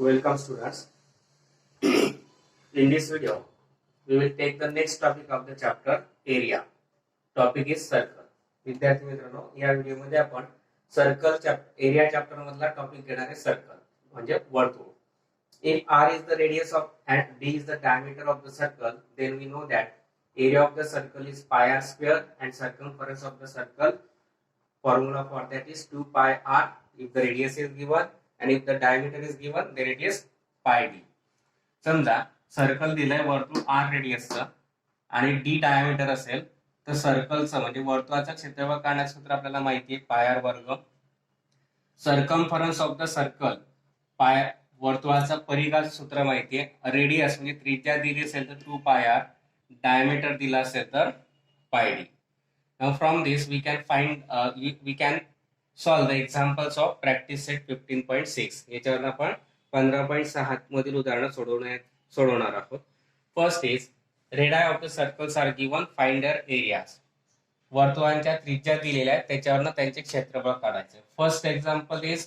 Welcome students. In this video, we will take the next topic of the chapter area. Topic is circle. विद्यार्थी मित्रांनो, या video मध्ये आपण circle area chapter मधला topic घेणार आहे सर्कल म्हणजे वर्तुळ. If r is the radius of and d is the diameter of the circle, then we know that area of the circle is pi r square and circumference of the circle formula for that is 2 pi r if the radius is given and if the diameter is given then it is pi d. समजा circle दिलंय वर्तुळ r रेडियसचं आणि d diameter असेल तर सर्कलचं म्हणजे वर्तुळाचं क्षेत्रफळ काढण्याचं सूत्र आपल्याला माहिती आहे पाय r वर्ग. सर्कम्फरन्स ऑफ द सर्कल पाय वर्तुळाचं परिघाचं सूत्र माहिती आहे. रेडियस म्हणजे त्रिज्या दिली असेल तर 2 पाय r, डायमीटर दिला असेल तर पाय d. Now from this we can find we can solve the examples of practice set 15.6. याच्यावर आपण 15.6 मधील उदाहरण सोडवणार आहोत. First is radii of the circles are given, find their areas. वर्तुळांच्या त्रिज्या दिलेल्या आहेत त्याच्यावरनं त्यांचे क्षेत्रफळ काढायचे. First example is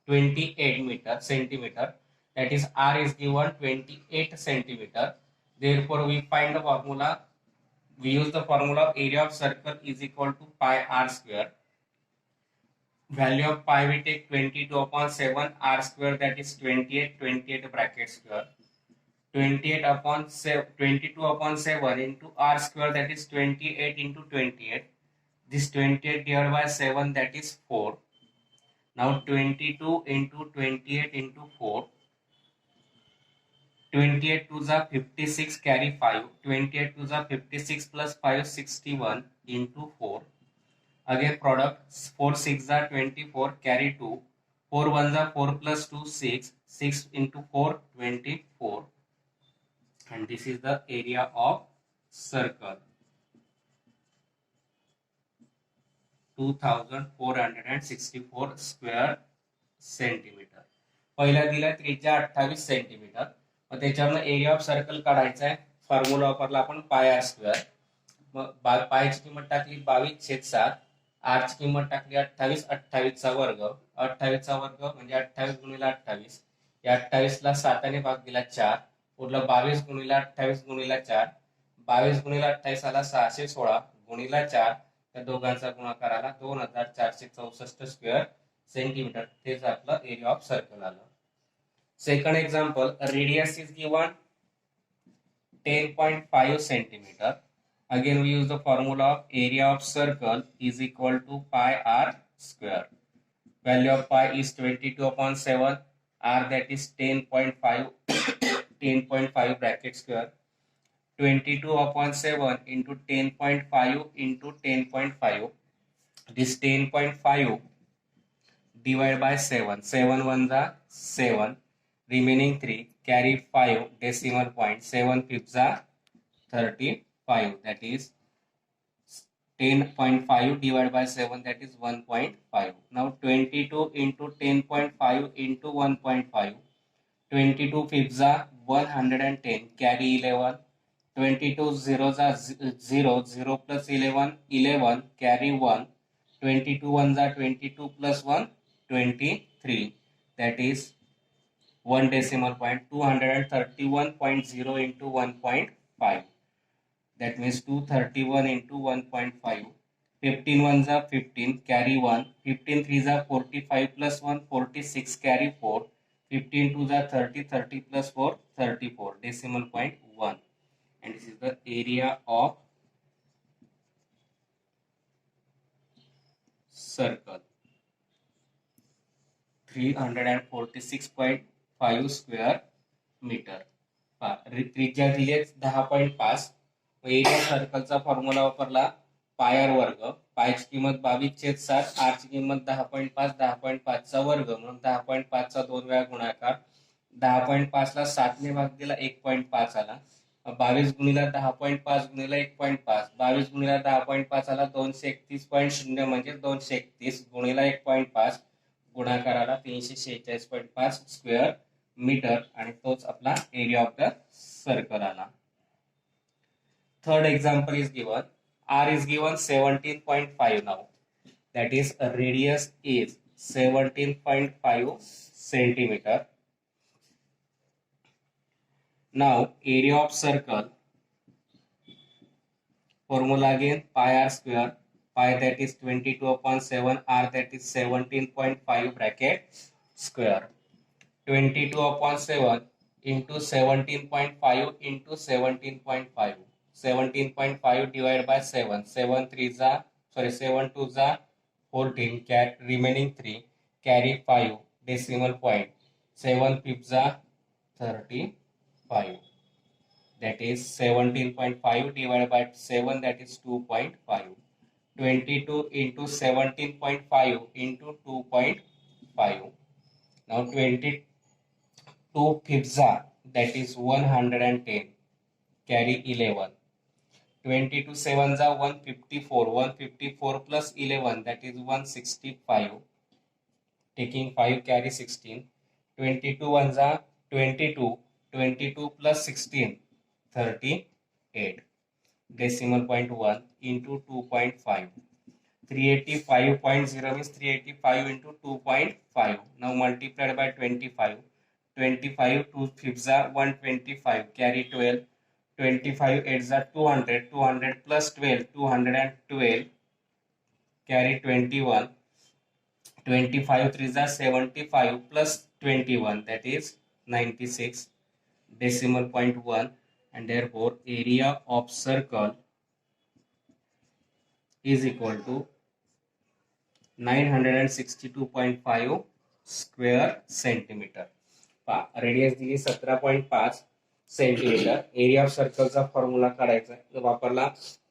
28 centimetre. That is r is given 28 centimeter. Therefore we find the formula. We use the formula of area of circle is equal to pi r square. Value of pi we take 22/7, r square that is 28 bracket square. 22/7 into r square that is 28 into 28. This 28 divided by 7 that is 4. Now 22 into 28 into 4. 28 to the 56 carry 5. 28 to the 56 plus 5 61 into 4. Again product 4 6 the 24 carry 2. 4 1 the 4 plus 2 6. 6 into 4 24. And this is the area of circle. 2464 square centimeter. पहिला दिला त्रिज्या 28 centimetre. मग त्याच्यावरनं area of circle काढायचा आहे. Formula वापरला आपण पाय R square. मग पायची किंमत टाकली 22/7, आर ची किंमत टाकली 28, 28चा वर्ग. 28चा वर्ग म्हणजे 28 गुणिले 28. या 28ला 7 ने भाग दिला 4. उरलं 22 गुणिले 28 गुणिले 4. 22 गुणिले 28 आला 616 गुणिले 4. त्या दोघांचा गुणाकार आला 2464 स्क्वेअर सेंटीमीटर. तेच आपलं एरिया ऑफ सर्कल आलं. Second example, radius is given 10.5 centimeter. Again we use the formula of area of circle is equal to pi r square. Value of pi is 22/7, r that is 10.5 10.5 bracket square. 22/7 into 10.5 into 10.5. This 10.5 divided by 7. 7 1 the 7. Remaining 3 carry 5 decimal point. 7 fifths are 35. That is 10.5 divided by 7 that is 1.5. Now 22 into 10.5 into 1.5. 22 fifths are 110 carry 11. 22 zeros are 0. 0 plus 11 11 carry 1. 22 ones are 22 plus 1 23. That is 1 decimal point. 231.0 into 1.5. That means 231 into 1.5. 15 ones are 15 carry 1. 15 threes are 45 plus 1 46 carry 4. 15 twos are 30 30 plus 4 34. Decimal point 1. And this is the area of circle. 346.5 square metre. त्रिज्या दिली 10.5. Area सर्कलचा formula वापरला पाय are वर्ग. पायची किंमत 22/7, are ची किंमत 10.5. 10.5चा वर्ग म्हणून 10.5चा 2 वेळा गुणाकार. 10.5 ला 7 ने भाग दिला 1.5 आला. 22 गुणिले 10.5 गुणिले 1.5. 22 गुणिले 10.5 आला 231.0 म्हणजे 231 गुणिले 1.5 गुणाकार आला 346.5 स्क्वेअर मीटर. आणि तोच आपला एरिया ऑफ द सर्कल आला. Third example is given. R is given 17.5 now. That is radius is 17.5 centimeter. Now area of circle, formula again pi r square, pi that is 22 upon 7, r that is 17.5 bracket square. 22 upon 7 into 17.5 into 17.5. 17.5 divided by 7. 7 3s are, 7 2s are 14. Remaining 3. Carry 5. Decimal point. 7 fifths are 35. That is 17.5 divided by 7, that is 2.5. 22 into 17.5 into 2.5. Now 22 fifths are, that is 110. Carry 11. 22 sevens are 154. 154 plus 11, that is 165. Taking 5, carry 16. 22 ones are 22. 22 plus 16, 38. Decimal point 1 into 2.5. 385.0 means 385 into 2.5. Now multiplied by 25. 25 2 fifths are 125. Carry 12. 25 eights are 200. 200 plus 12. 212. Carry 21. 25 threes are 75 plus 21. That is 96. Decimal point 1. And therefore area of circle is equal to 962.5 square centimetre. Radius दिली 17.5 centimetre. Area of सर्कलचा formula काढायचा वापरला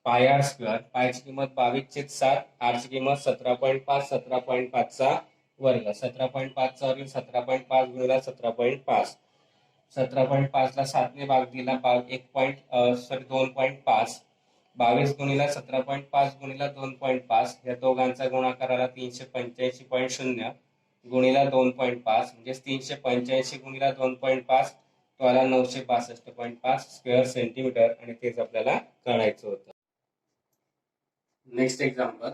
पाय R square. पायची किंमत 22/7, आरची किंमत 17.5. 17.5 चा वर्ग. 17.5 चा वर्ग 17.5 गुणिले 17.5. 17.5 ला 7 ने भाग दिला 2.5. 22 गुणिला 17.5 गुणिला 2.5 या दोघांचा गुणाकार आला 385.0 गुणिला 2.5 म्हणजे 385 गुणिला 2.5 तो आला 962.5 स्क्वेअर सेंटीमीटर आणि तेच आपल्याला काढायचं होतं. Next example,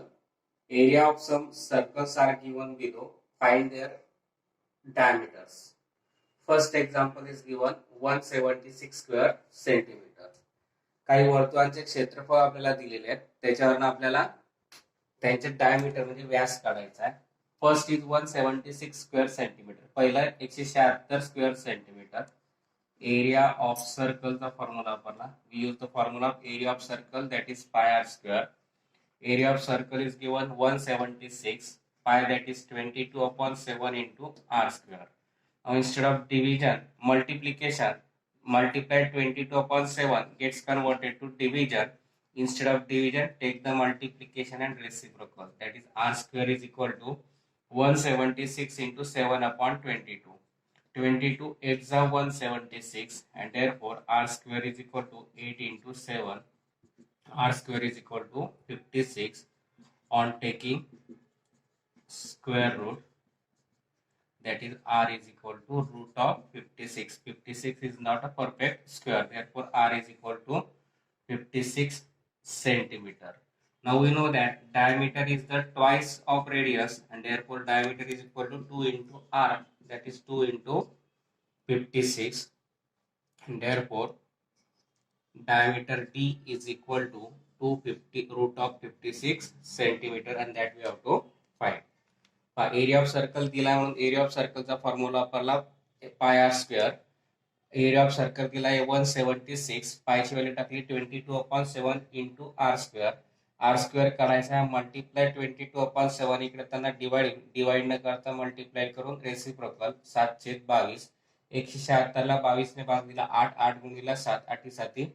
area of some circles are given below, find their diameters. First example is given 176 square centimetre. काही वर्तुळांचे क्षेत्रफळ आपल्याला दिलेले आहेत, त्याच्यावरून आपल्याला त्यांचे डायमीटर म्हणजे व्यास काढायचा आहे. First is 176 square centimetre. पहिला 176 स्क्वेअर सेंटीमीटर. एरिया ऑफ सर्कलचा फॉर्म्युला वापरला. We use the formula of area of circle, that is pi R square. Area of circle is given 176. Pi that is 22/7 into r square. Now instead of division, multiplication, multiply 22/7 gets converted to division. Instead of division, take the multiplication and reciprocal. That is r square is equal to 176 into 7/22. 22 8s are 176 and therefore r square is equal to 8 into 7. R square is equal to 56. On taking square root, that is r is equal to root of 56. 56 is not a perfect square, therefore r is equal to 56 centimeter. Now we know that diameter is the twice of radius and therefore diameter is equal to 2 into r, that is 2 into 56 and therefore diameter d is equal to 250 root of 56 centimeter and that we have to find. Area of circle दिला म्हणून area of सर्कलचा formula वापरला पाय R square. Area of circle दिला 176. पायची value टाकली 22/7 into r square. Are square करायचा multiply 22/7 इकडे त्यांना divide न करता मल्टिप्लाय करून रेसिप्रोकल 7/22. 176 ला 22 ने भाग दिला 8. 8 गुणिला 7, 8 7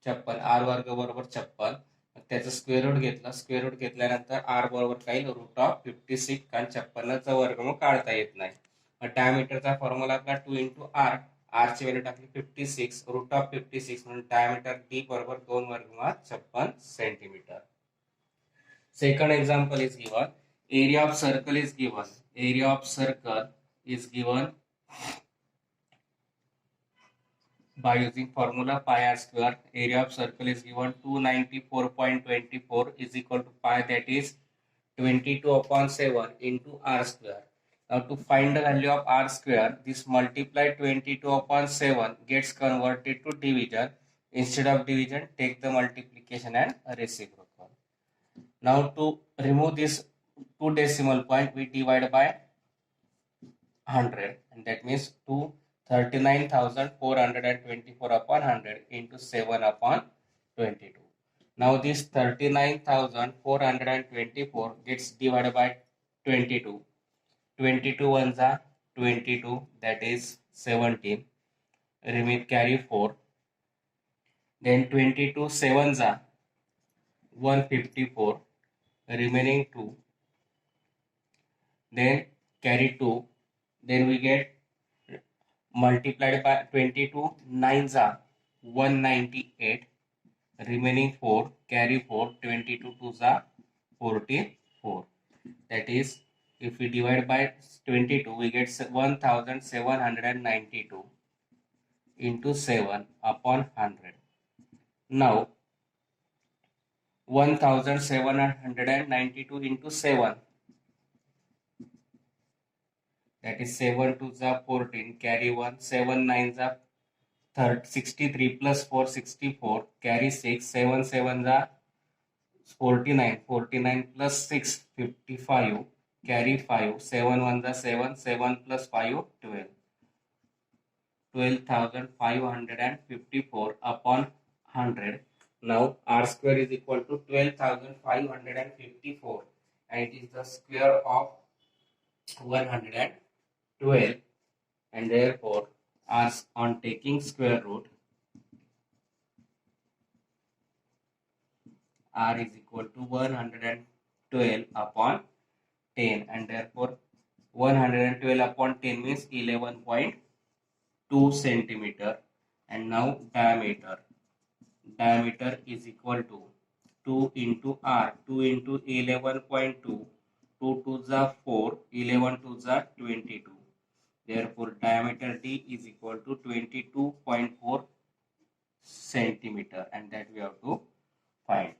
56. आर वर्ग बरोबर 56. त्याचं स्क्वेअर रूट घेतलं. स्क्वेअर रूट घेतल्यानंतर आर बरोबर काही रूट ऑफ 56 कारण 56चा वर्ग मग काढता येत नाही. डायमीटरचा फॉर्म्युला आपला 2 into r. r ची व्हॅल्यू टाकली 56 रूट ऑफ 56 म्हणून डायमीटर d बरोबर 2 वर्गमुळात 56 centimetre. Second example is given. Area of circle is given. Area of circle is given by using formula pi r square. Area of circle is given 294.24 is equal to pi, that is 22/7 into r square. Now to find the value of r square, this multiply 22 upon 7 gets converted to division. Instead of division, take the multiplication and reciprocal. Now to remove this 2 decimal point, we divide by 100, and that means 239,424 upon 100 into 7 upon 22. Now this 39,424 gets divided by 22. 22 ones are 22, that is 17. Remove carry 4. Then 22 sevens are 154. Remaining 2. Then carry 2. Then we get multiplied by 22 nines are 198. Remaining 4. Carry 4. 22 twos are 44. That is, if we divide by 22, we get 1792 into 7 upon 100. Now, 1792 into 7, that is 7 2s are 14, carry 1, 7 9s are 63 plus 4, 64, carry 6, 7 7s are 49, 49 plus 6, 55, carry 5, 7 1s are 7, 7 plus 5, 12. 12,554 upon 100. Now r square is equal to 12,554, and it is the square of 112, and therefore r on taking square root, r is equal to 112 upon 10, and therefore 112 upon 10 means 11.2 centimeter. And now diameter is equal to 2 into r, 2 into 11.2, 2 2s are 4, 11 2s are 22. Therefore diameter d is equal to 22.4 centimeter, and that we have to find.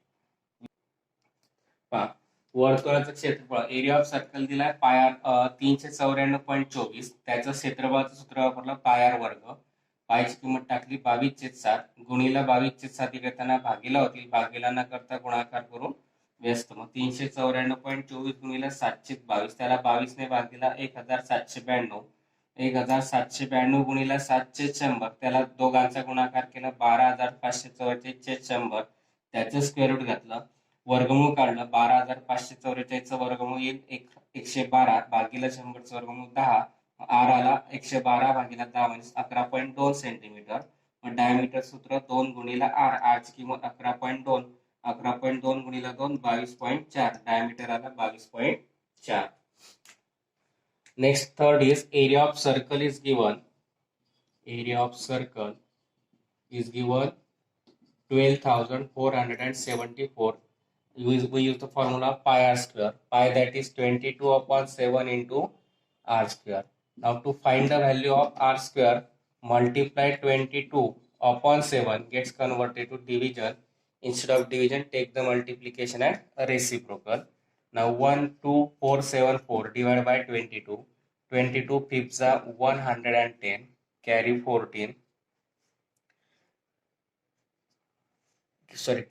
वर्तुळाचं क्षेत्रफळ, area of circle दिलाय पाय 394.24, त्याचं क्षेत्रफळाचं सूत्र वापरलं पाय r वर्ग. पायची किंमत टाकली 22/7 गुणिला 22/7 करताना भागीला होती, भागीला न करता गुणाकार करून व्यस्त. मग 394.24 गुणिला 722, त्याला 22 ने भाग दिला 1792. 1792 गुणिला 7/100, त्याला दोघांचा गुणाकार केला 12,544/100, त्याचं स्क्वेअर रूट घातलं, वर्गमूळ काढलं. 12,544 वर्गमूळ येईल 112 भागीला 100 वर्गमूळ 10, आर आला 112 भागीला 10 म्हणजे 11.2 सेंटीमीटर. मग डायमीटर सूत्र 2 गुणिला आर, आरची किंमत 11.2, 11.2 गुणिला 2 22.4, डायमीटर आला 22.4. Next third is area of circle is given. Area of circle is given 12,474. We use the formula pi r square. Pi, that is 22 upon 7 into r square. Now to find the value of r square, multiply 22 upon 7 gets converted to division. Instead of division, take the multiplication and reciprocal. Now 12474 divided by 22. 22 fifths are 110, carry 14.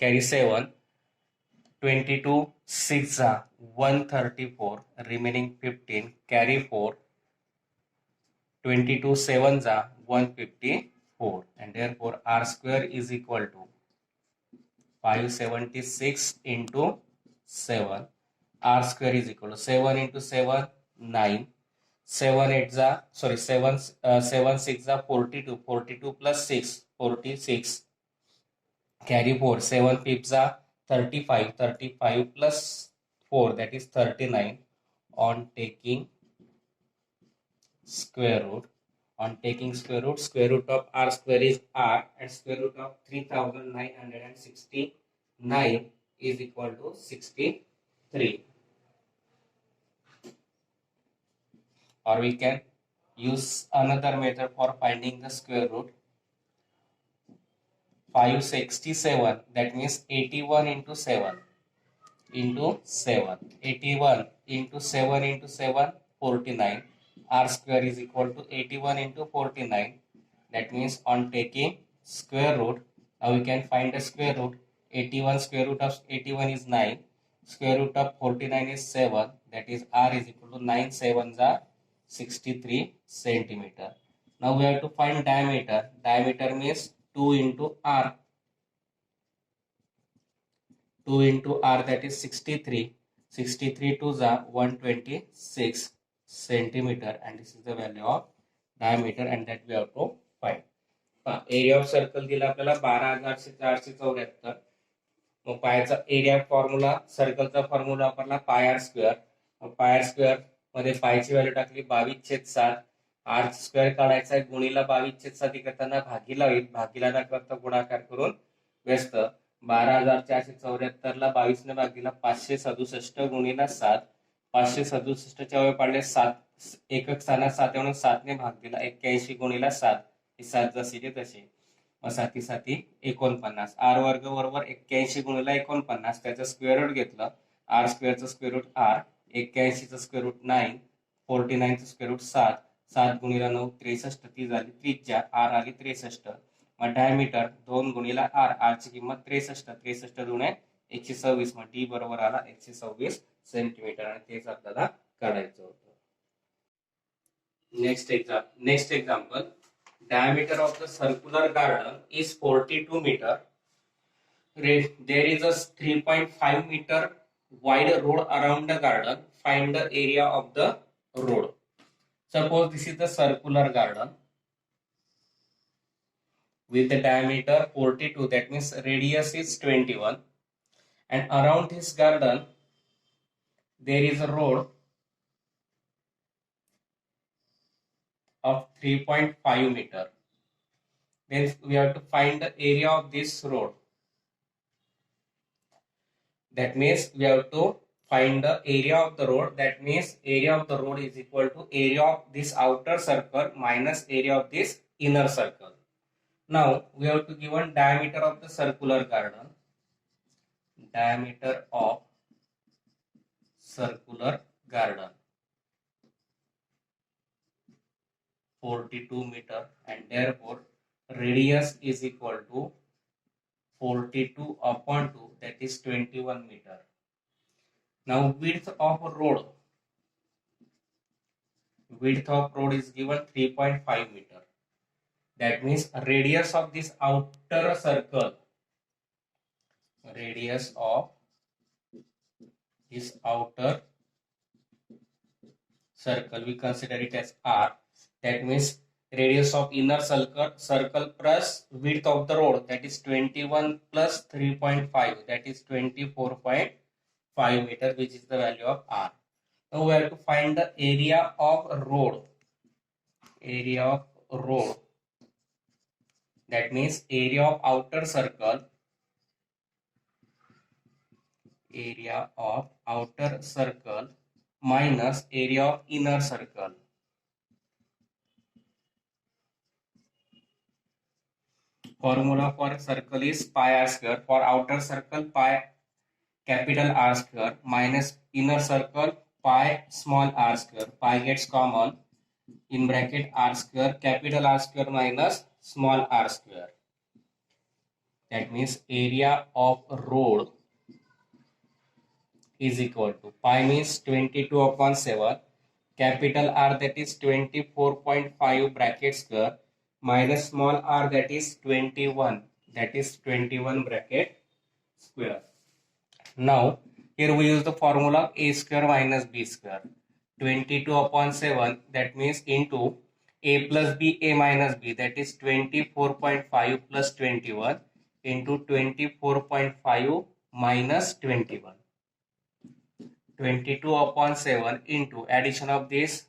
Carry 7. 22 6 are 134, remaining 15, carry 4. 22 sevens are 154, and therefore r square is equal to 576 into 7. R square is equal to 7 into 7 9, 7 8s are 7 6 are 42, 42 plus 6 46, carry 4. 7 fifths are 35, 35 plus 4, that is 39. On taking square root, square root of r square is r, and square root of 3,969 is equal to 63. Or we can use another method for finding the square root. 567, that means 81 into 7 into 7. 81 into 7 into 7, 49. R square is equal to 81 into 49. That means on taking square root, now we can find the square root. 81 square root of 81 is 9. Square root of 49 is 7. That is R is equal to 9 sevens are 63 centimeter. Now we have to find diameter. Diameter means 2 into R. 2 into R, that is 63. 63 to the 126 centimeter, and this is the value of diameter, and that we have to find. Area of circle दिला आपल्याला 12,474. मग पायाचा area formula, सर्कलचा formula वापरला पाय R square. मग पाय R square मध्ये पायची value टाकली 22/7. Are square काढायचा आहे, गुणीला 22/7 करताना भागीला होईल, भागीला न करता गुणाकार करून व्यस्त. 12,474 ला 22 ने भाग दिला 567 गुणीला 7. 567च्या वेळ पाडले 7, एकक स्थानात 7 म्हणून 7 ने भाग दिला 81 गुणीला 7. 7 जशीचे तसे. मग 7 7 49. आर वर्ग बरोबर 81 गुणीला 49, त्याचं स्क्वेअर रूट घेतलं. आर स्क्वेअरचं स्क्वेअर रूट आर, 81चं स्क्वेअर रूट 9, 49चं स्क्वेअर रूट 7. 7 गुणीला 9 63, ती झाली त्रिज्या, आर आली 63. मग डायमीटर 2 गुणीला आर, आरची किंमत 63, 63 दुणे 126, मग डी बरोबर आला 126 सेंटीमीटर, आणि तेच आपल्याला काढायचं होतं. Next example. Diameter of the circular garden is 42 meter. There is a 3.5 meter wide road around the garden. Find the area of the road. Suppose this is the circular garden with the diameter 42. That means radius is 21. And around this garden there is a road of 3.5 meter. Then we have to find the area of this road. That means we have to find the area of the road. That means area of the road is equal to area of this outer circle minus area of this inner circle. Now we have to given diameter of the circular garden. Diameter of circular garden 42 meter, and therefore radius is equal to 42 upon 2, that is 21 meter. Now width of road is given 3.5 meter. That means radius of this outer circle, radius of this outer circle, we consider it as R. That means radius of inner circle plus width of the road, that is 21 plus 3.5, that is 24.5 meter, which is the value of R. Now we have to find the area of road. Area of road, that means area of outer circle, area of outer circle minus area of inner circle. Formula for circle is pi r square. For outer circle, pi capital R square minus inner circle pi small r square. Pi gets common, in bracket r square, capital R square minus small r square. That means area of road is equal to pi means 22 upon 7, capital R, that is 24.5 bracket square, minus small r, that is 21, that is 21 bracket square. Now here we use the formula a square minus b square. 22 upon 7, that means into a plus b, a minus b, that is 24.5 plus 21 into 24.5 minus 21. 22 upon 7 into addition of this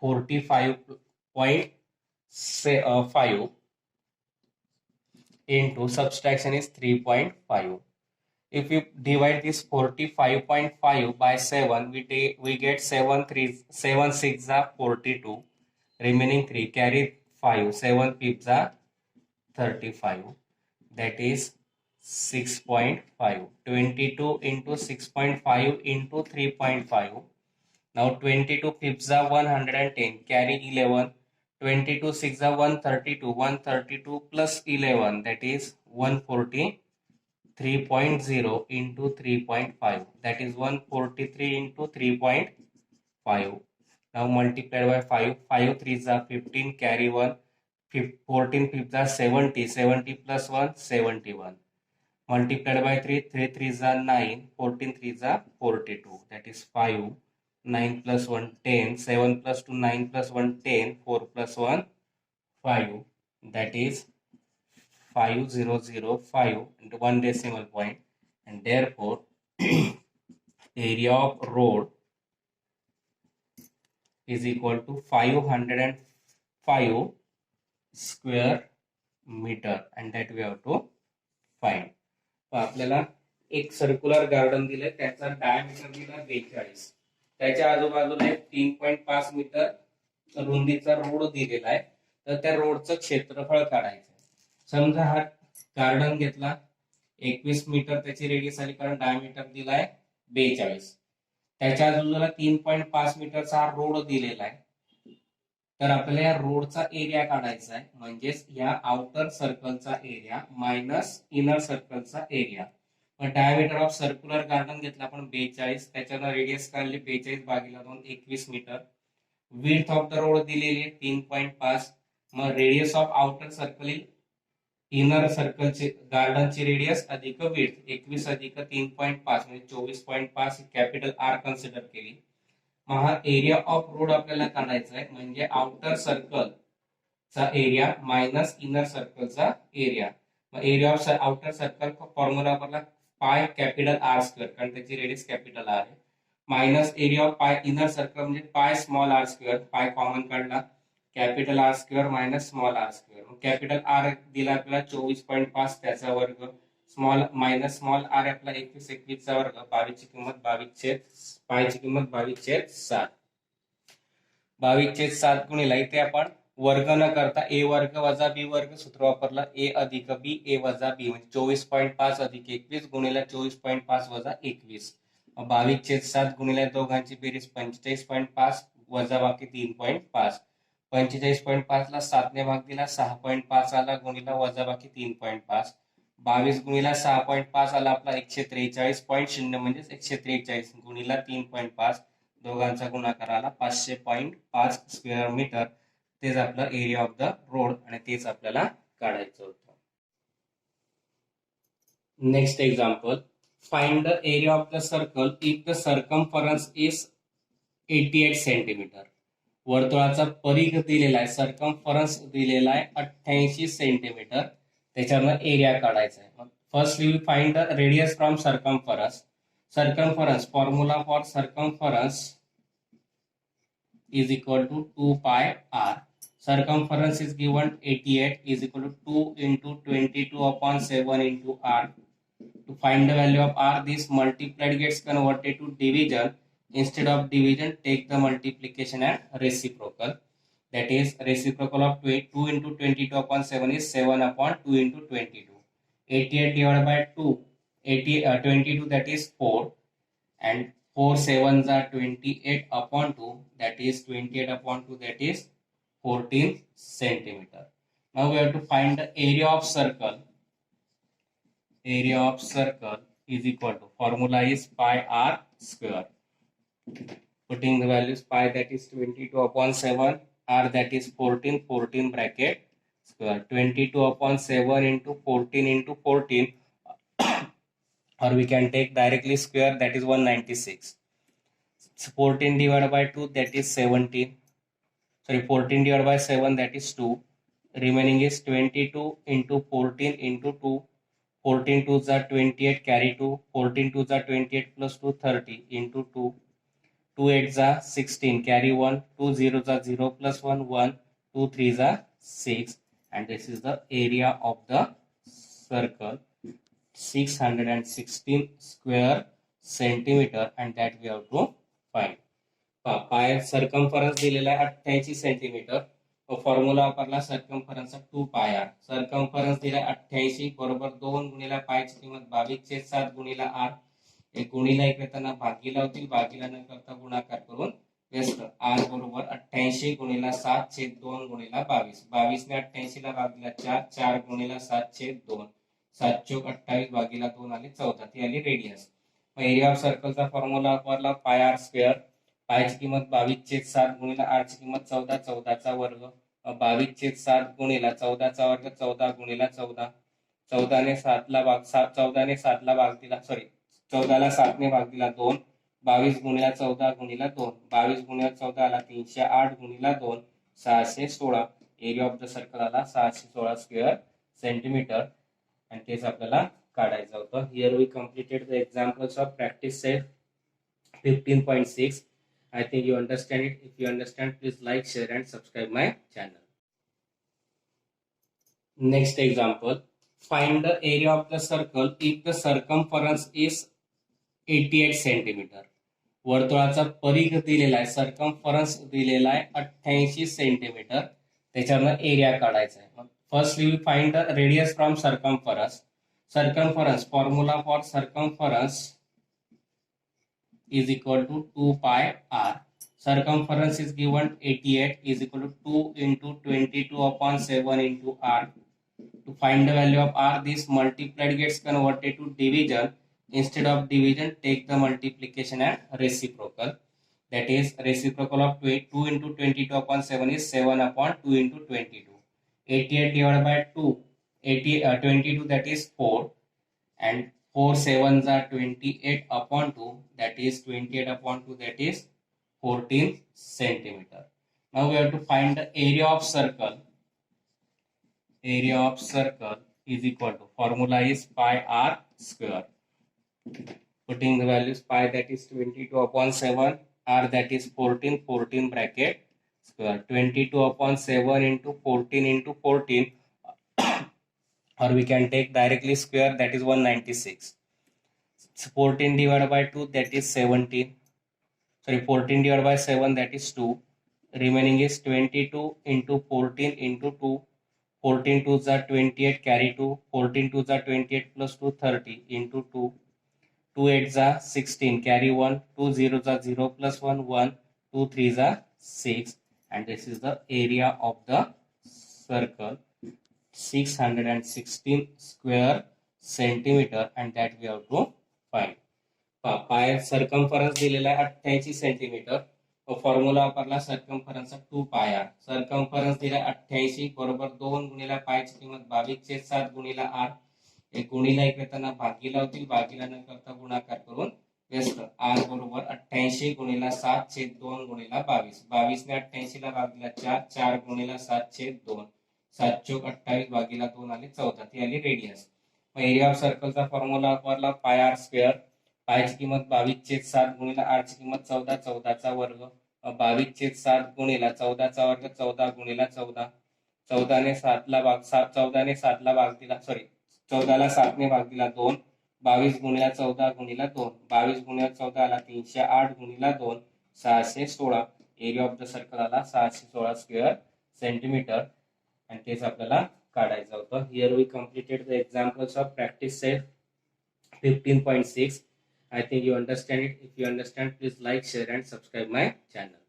45.5 into subtraction is 3.5. If you divide this 45.5 by 7, we get 7 6 are 42, remaining 3 carry 5, 7 5 are 35, that is 6.5. 22 into 6.5 into 3.5, Now 22 fifths are 110, carry 11. 22 sixths are 132, 132 plus 11, that is 143.0 into 3.5, that is 143 into 3.5. Now multiplied by 5, 5 threes are 15, carry 1. 14 fifths are 70, 70 plus 1, 71. Multiplied by 3, 3 threes are 9, 14 threes are 42, that is 5. 9 plus 1, 10, 7 plus 2, 9 plus 1, 10, 4 plus 1, 5, that is 5005 into 1 decimal point, and therefore area of road is equal to 505 square meter, and that we have to find. आपल्याला एक circular garden दिलंय, त्याचा diameter दिला 42, त्याच्या आजूबाजूला एक 3.5 metre रुंदीचा road दिलेला आहे. तर त्या रोडचं क्षेत्रफळ काढायचं. समजा हा गार्डन घेतला, 21 मीटर त्याची रेडियस आली, कारण डायमीटर दिलाय 42. त्याच्या आजूबाजूला 3.5 मीटरचा हा रोड दिलेला आहे. तर आपल्याला या रोडचा एरिया काढायचा आहे, म्हणजेच या आउटर सर्कलचा एरिया मायनस इनर सर्कलचा area. Diameter of circular garden घेतला आपण 42, त्याच्यानं रेडियस काढली 42 भागिले 2, 21 metre. Width of the road दिलेली आहे 3.5. मग radius of outer circle inner सर्कलची गार्डनची रेडियस अधिक विड्थ, 21 अधिक 3.5 म्हणजे 24.5 कॅपिटल आर कन्सिडर केली. मग हा एरिया ऑफ रोड आपल्याला काढायचा आहे, म्हणजे आउटर सर्कलचा एरिया मायनस इनर सर्कलचा एरिया. मग area of outer circle formula वापरला पाय कॅपिटल आर स्क्वेअर, कारण त्याची रेडियस कॅपिटल आर आहे, minus area of pi inner circle म्हणजे pi small R square, pi common काढला, capital R square minus small R square. Capital R दिला आपल्याला 24.5, त्याचा वर्ग, स्मॉल मायनस स्मॉल आर आपला 21चा वर्ग, 22 ची किंमत 22 पायची किंमत 22/7. 22/7 गुणिला इथे आपण वर्ग न करता ए वर्ग वजा बी वर्ग सूत्र वापरलं, ए अधिक बी ए वजा बी म्हणजे 24.5 अधिक 21 गुणिला 24.5 वजा 21. 22/7 गुणिला दोघांची बेरीज 45.5 वजा बाकी 3.5. 45.5 ला 7 ने भाग दिला, 6.5 आला, गुणिला वजा बाकी 3.5. 22 गुणिला 6.5 आला आपला 143.0 म्हणजेच 143 गुणिला 3.5, दोघांचा गुणाकार आला 500.5 स्क्वेअर मीटर. तेच आपलं एरिया ऑफ द रोड, आणि तेच आपल्याला काढायचं होतं. Next example, find the area of the circle if the circumference is 88 centimetre. वर्तुळाचा परिघ दिलेला आहे, सर्कमफरन्स दिलेला आहे 88 सेंटीमीटर, त्याच्यावर एरिया काढायचा आहे. First we find the radius from circumference. Circumference formula for circumference is equal to 2 pi r. Circumference is given 88 is equal to 2 into 22/7 into r. To find the value of r, this multiplied gets converted to division. Instead of division, take the multiplication and reciprocal. That is, reciprocal of 2 into 22/7 is 7/2 into 22. 88 divided by 2, 22, that is 4, and 4 sevens are 28/2, that is 28/2, that is 14 centimeter. Now we have to find the area of circle. Area of circle is equal to, formula is pi r square. Putting the values, pi that is 22/7, r that is 14, 14 bracket square, 22/7 into 14 into 14, or we can take directly square, that is 196. 14 divided by 2, that is 17. Sorry, 14 divided by 7, that is 2. Remaining is 22 into 14 into 2. 14 2s are 28, carry 2. 14 2s are 28 plus 2, 30 into 2. 2 8s are 16, carry 1. 2 0s are 0 plus 1, 1. 2 3s are 6. And this is the area of the circle, 616 square centimeter, and that we have to find. Pi circumference दिलेला आहे 88 centimetre. Formula वापरला सर्कमफरन्सचा 2 पाय are. Circumference दिला 88 बरोबर 2 गुणिला पायची किंमत 22/7 गुणिला are. एक गुणीला एक येताना भागीला होतील, भागीला न करता गुणाकार करून व्यस्त. आर बरोबर 88 गुणीला 7 छेद 2 गुणीला 22. 22 ने 88 ला भागीला 4, 4 गुणीला 7 छेद 2, 7 चौक 28 भागीला 2 आले 14. ती आली रेडियस. एरिया ऑफ सर्कलचा फॉर्म्युला वापरला पाय आर स्क्वेअर. पायची किंमत 22/7 गुणीला आर ची किंमत 14, 14चा वर्ग. 22/7 गुणीला 14चा वर्ग 14 गुणीला 14. 14 ने 7 ला भाग 14 ने 7 ला भाग दिला, सॉरी 14 ला 7 ने भाग दिला 2. 22 गुणीला 14 गुणीला 2. 22 गुणीला 14 आला 308 गुणीला 2 616. एरिया ऑफ द सर्कल आला 616 स्क्वेअर सेंटीमीटर. आणि तेच आपल्याला काढायचं होतं. Here we completed the examples of practice set 15.6. I think you understand it. If you understand, please like, share and subscribe my channel. Next example. Find the area of the circle if the circumference is 88 centimeter. वर्तुळाचा परिघ दिलेला आहे, circumference दिलेला आहे 88 centimetre. त्याच्यावर area काढायचा आहे. Firstly we find the radius from circumference. Circumference formula for circumference is equal to 2 pi r. Circumference is given 88 is equal to 2 into 22 upon 7 into r. To find the value of r, this multiplied gets converted to division. Instead of division, take the multiplication and reciprocal. That is reciprocal of 2 into 22 upon 7 is 7 upon 2 into 22. 88 divided by 2, 22 that is 4, and 4 7s are 28 upon 2, that is 28 upon 2, that is 14 centimeter. Now we have to find the area of circle. Area of circle is equal to, formula is pi r square. Putting the values, pi that is 22 upon 7, r that is 14, 14 bracket square. 22 upon 7 into 14 into 14, or we can take directly square, that is 196. 14 divided by 2, that is 17. Sorry, 14 divided by 7, that is 2. Remaining is 22 into 14 into 2. 14 2s are 28, carry 2. 14 2s are 28 plus 2, 30 into 2. 2 8s are 16, carry 1. 2 0s are 0 plus 1, 1. 2 3s are 6. And this is the area of the circle, 616 square centimeter, and that we have to find. Pi circumference दिलेला आहे 88 centimetre. Formula वापरला सर्कम्फरन्सचा 2 पाय are. Circumference दिला 88 बरोबर 2 गुणीला पायची किंमत 22/7 गुणीला are. एक गुणीला एक येताना भागीला होतील, भागीला न करता गुणाकार करून व्यस्त. आर बरोबर 88 गुणीला 7 छेद 2 गुणीला 22. 22 ने 88 ला भागीला 4, 4 गुणीला 7 छेद 2, 7 चौक 28 भागीला 2 आले 14. ती आली रेडियस. एरिया ऑफ सर्कलचा फॉर्म्युला वापरला पाय आर स्क्वेअर. पायची किंमत 22/7 गुणीला आर ची किंमत 14, 14चा वर्ग. 22/7 गुणीला 14चा वर्ग 14 गुणीला 14. 14 ने 7 ला भाग 14 ने 7 ला भाग दिला, सॉरी 14 ला 7 ने भाग दिला 2. 22 गुणीला 14 गुणीला 2. 22 गुणीला 14 आला 308 गुणीला 2 616. एरिया ऑफ द सर्कल आला 616 स्क्वेअर सेंटीमीटर. आणि तेच आपल्याला काढायचं होतं. Here we completed the examples of practice set 15.6. I think you understand it. If you understand, please like, share and subscribe my channel.